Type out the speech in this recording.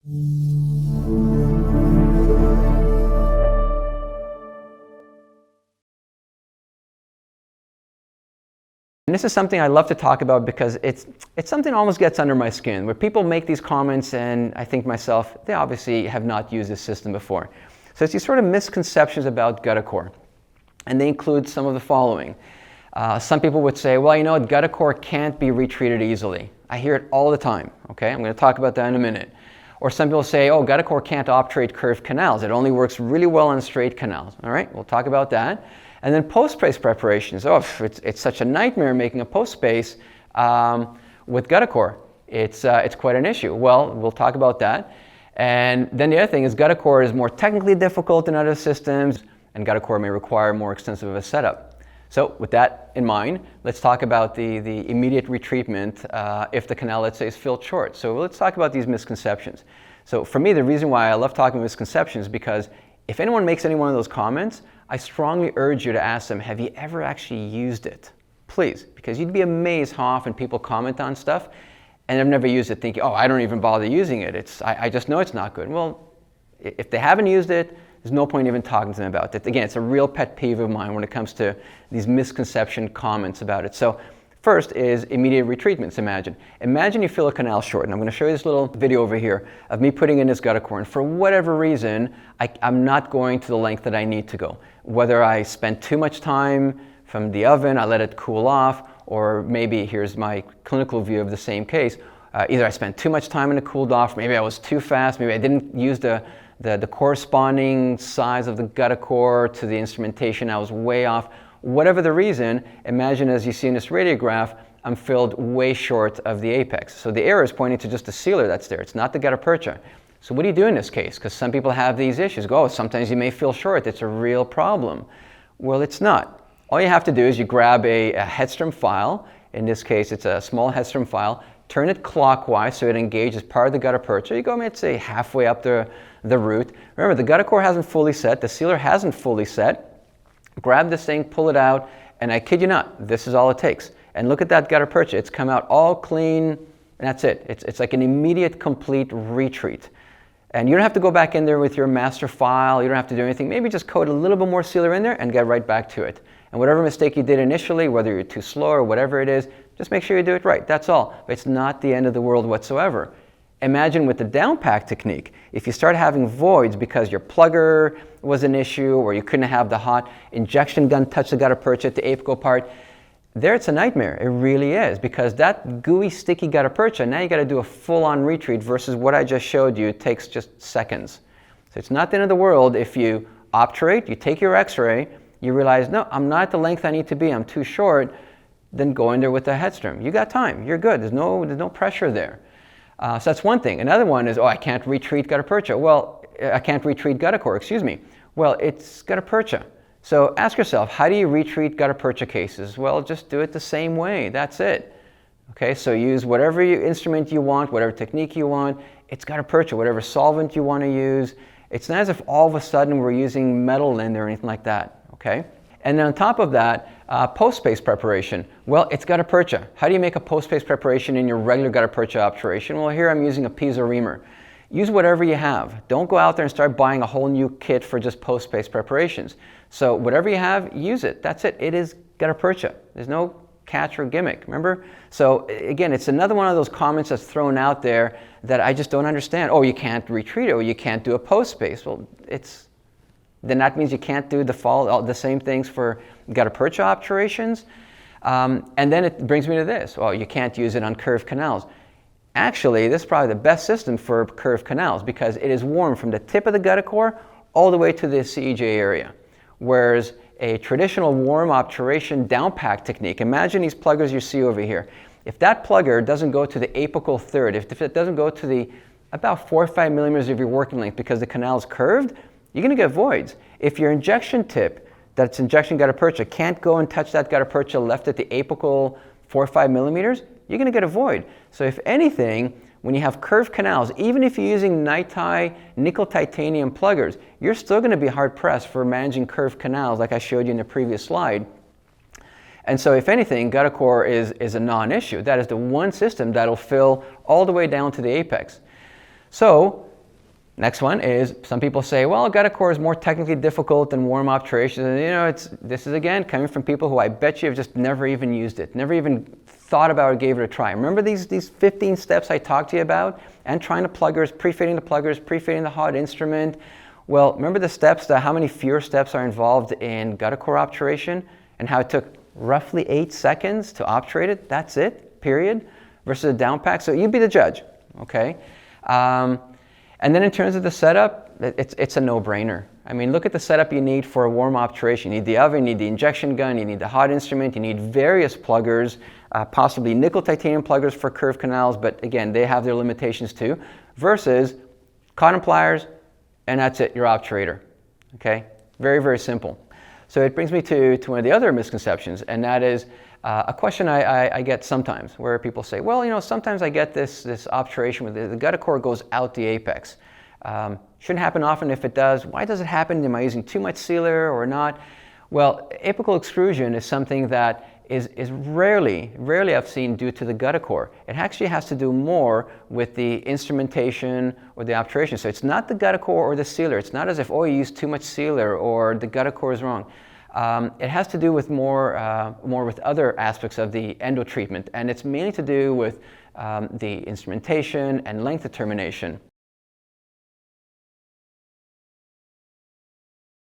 And this is something I love to talk about because it's something that almost gets under my skin, where people make these comments and I think to myself, they obviously have not used this system before. So it's these sort of misconceptions about GuttaCore, and they include some of the following. Some people would say, well, you know what, GuttaCore can't be retreated easily. I hear it all the time, okay? I'm going to talk about that in a minute. Or some people say, oh, GuttaCore can't obturate curved canals. It only works really well on straight canals. All right, we'll talk about that. And then post-space preparations. Oh, it's such a nightmare making a post-space with GuttaCore. It's quite an issue. Well, we'll talk about that. And then the other thing is GuttaCore is more technically difficult than other systems, and GuttaCore may require more extensive of a setup. So with that in mind, let's talk about the immediate retreatment if the canal, let's say, is filled short. So let's talk about these misconceptions. So for me, the reason why I love talking misconceptions is because if anyone makes any one of those comments, I strongly urge you to ask them, have you ever actually used it? Please, because you'd be amazed how often people comment on stuff and have never used it thinking, oh, I don't even bother using it. I just know it's not good. Well, if they haven't used it, there's no point even talking to them about it. Again, it's a real pet peeve of mine when it comes to these misconception comments about it. So first is immediate retreatments. Imagine you fill a canal short, and I'm going to show you this little video over here of me putting in this GuttaCore, and for whatever reason, I'm not going to the length that I need to go. Whether I spent too much time from the oven, I let it cool off, or maybe here's my clinical view of the same case. Either I spent too much time and it cooled off, maybe I was too fast, maybe I didn't use the corresponding size of the GuttaCore to the instrumentation, I was way off. Whatever the reason, imagine as you see in this radiograph, I'm filled way short of the apex. So the arrow is pointing to just the sealer that's there. It's not the guttapercha. So what do you do in this case? Because some people have these issues. Go, oh, sometimes you may feel short. It's a real problem. Well, it's not. All you have to do is you grab a headstrom file. In this case, it's a small headstrom file. Turn it clockwise so it engages part of the guttapercha. You go, let's say, halfway up the root. Remember, the GuttaCore hasn't fully set. The sealer hasn't fully set. Grab this thing, pull it out, and I kid you not, this is all it takes. And look at that guttapercha. It's come out all clean, and that's it. It's like an immediate, complete retreat. And you don't have to go back in there with your master file. You don't have to do anything. Maybe just coat a little bit more sealer in there and get right back to it. And whatever mistake you did initially, whether you're too slow or whatever it is, just make sure you do it right. That's all. But it's not the end of the world whatsoever. Imagine with the downpack technique, if you start having voids because your plugger was an issue or you couldn't have the hot injection gun touch the guttapercha at the apical part, there it's a nightmare. It really is, because that gooey, sticky guttapercha, now you got to do a full-on retreat versus what I just showed you. It takes just seconds. So it's not the end of the world if you obturate, you take your x-ray, you realize, no, I'm not at the length I need to be, I'm too short, then go in there with the headstrom. You got time, you're good, there's no pressure there. So that's one thing. Another one is, oh, I can't retreat guttapercha. Well, I can't retreat GuttaCore, excuse me. Well, it's guttapercha. So ask yourself, how do you retreat guttapercha cases? Well, just do it the same way, that's it. Okay, so use whatever instrument you want, whatever technique you want. It's guttapercha, whatever solvent you want to use. It's not as if all of a sudden we're using metal in there or anything like that, okay? And then on top of that, post-space preparation. Well, it's guttapercha. How do you make a post-space preparation in your regular guttapercha obturation? Well, here I'm using a piezo reamer. Use whatever you have. Don't go out there and start buying a whole new kit for just post-space preparations. So whatever you have, use it. That's it. It is guttapercha. There's no catch or gimmick, remember? So again, it's another one of those comments that's thrown out there that I just don't understand. Oh, you can't retreat it, or you can't do a post-space. Well, then that means you can't do the same things for guttapercha obturations. And then it brings me to this. Well, you can't use it on curved canals. Actually, this is probably the best system for curved canals because it is warm from the tip of the GuttaCore all the way to the CEJ area. Whereas a traditional warm obturation downpack technique, imagine these pluggers you see over here. If that plugger doesn't go to the apical third, if it doesn't go to the about 4 or 5 millimeters of your working length because the canal is curved, you're going to get voids. If your injection tip, that's injection guttapercha, can't go and touch that guttapercha left at the apical 4 or 5 millimeters, you're going to get a void. So if anything, when you have curved canals, even if you're using night-tie nickel titanium pluggers, you're still going to be hard-pressed for managing curved canals like I showed you in the previous slide. And so if anything, GuttaCore is a non-issue. That is the one system that'll fill all the way down to the apex. So Next one is, some people say, well, GuttaCore is more technically difficult than warm obturation. And, you know, this is again coming from people who I bet you have just never even used it, never even thought about it, gave it a try. Remember these 15 steps I talked to you about? And trying the pluggers, pre-fitting the pluggers, pre-fitting the hot instrument. Well, remember the steps, how many fewer steps are involved in GuttaCore obturation, and how it took roughly 8 seconds to obturate it? That's it, period, versus a down pack. So you be the judge, okay? And then in terms of the setup, it's a no-brainer. I mean, look at the setup you need for a warm obturation. You need the oven, you need the injection gun, you need the hot instrument, you need various pluggers, possibly nickel titanium pluggers for curved canals, but again, they have their limitations too, versus cotton pliers, and that's it, your obturator, okay? Very, very simple. So it brings me to one of the other misconceptions, and that is a question I get sometimes, where people say, well, you know, sometimes I get this obturation where the GuttaCore goes out the apex. Shouldn't happen often. If it does, why does it happen? Am I using too much sealer or not? Well, apical extrusion is something that is rarely I've seen due to the GuttaCore. It actually has to do more with the instrumentation or the obturation. So it's not the GuttaCore or the sealer. It's not as if, oh, you used too much sealer or the GuttaCore is wrong. It has to do with more with other aspects of the endo treatment, and it's mainly to do with the instrumentation and length determination.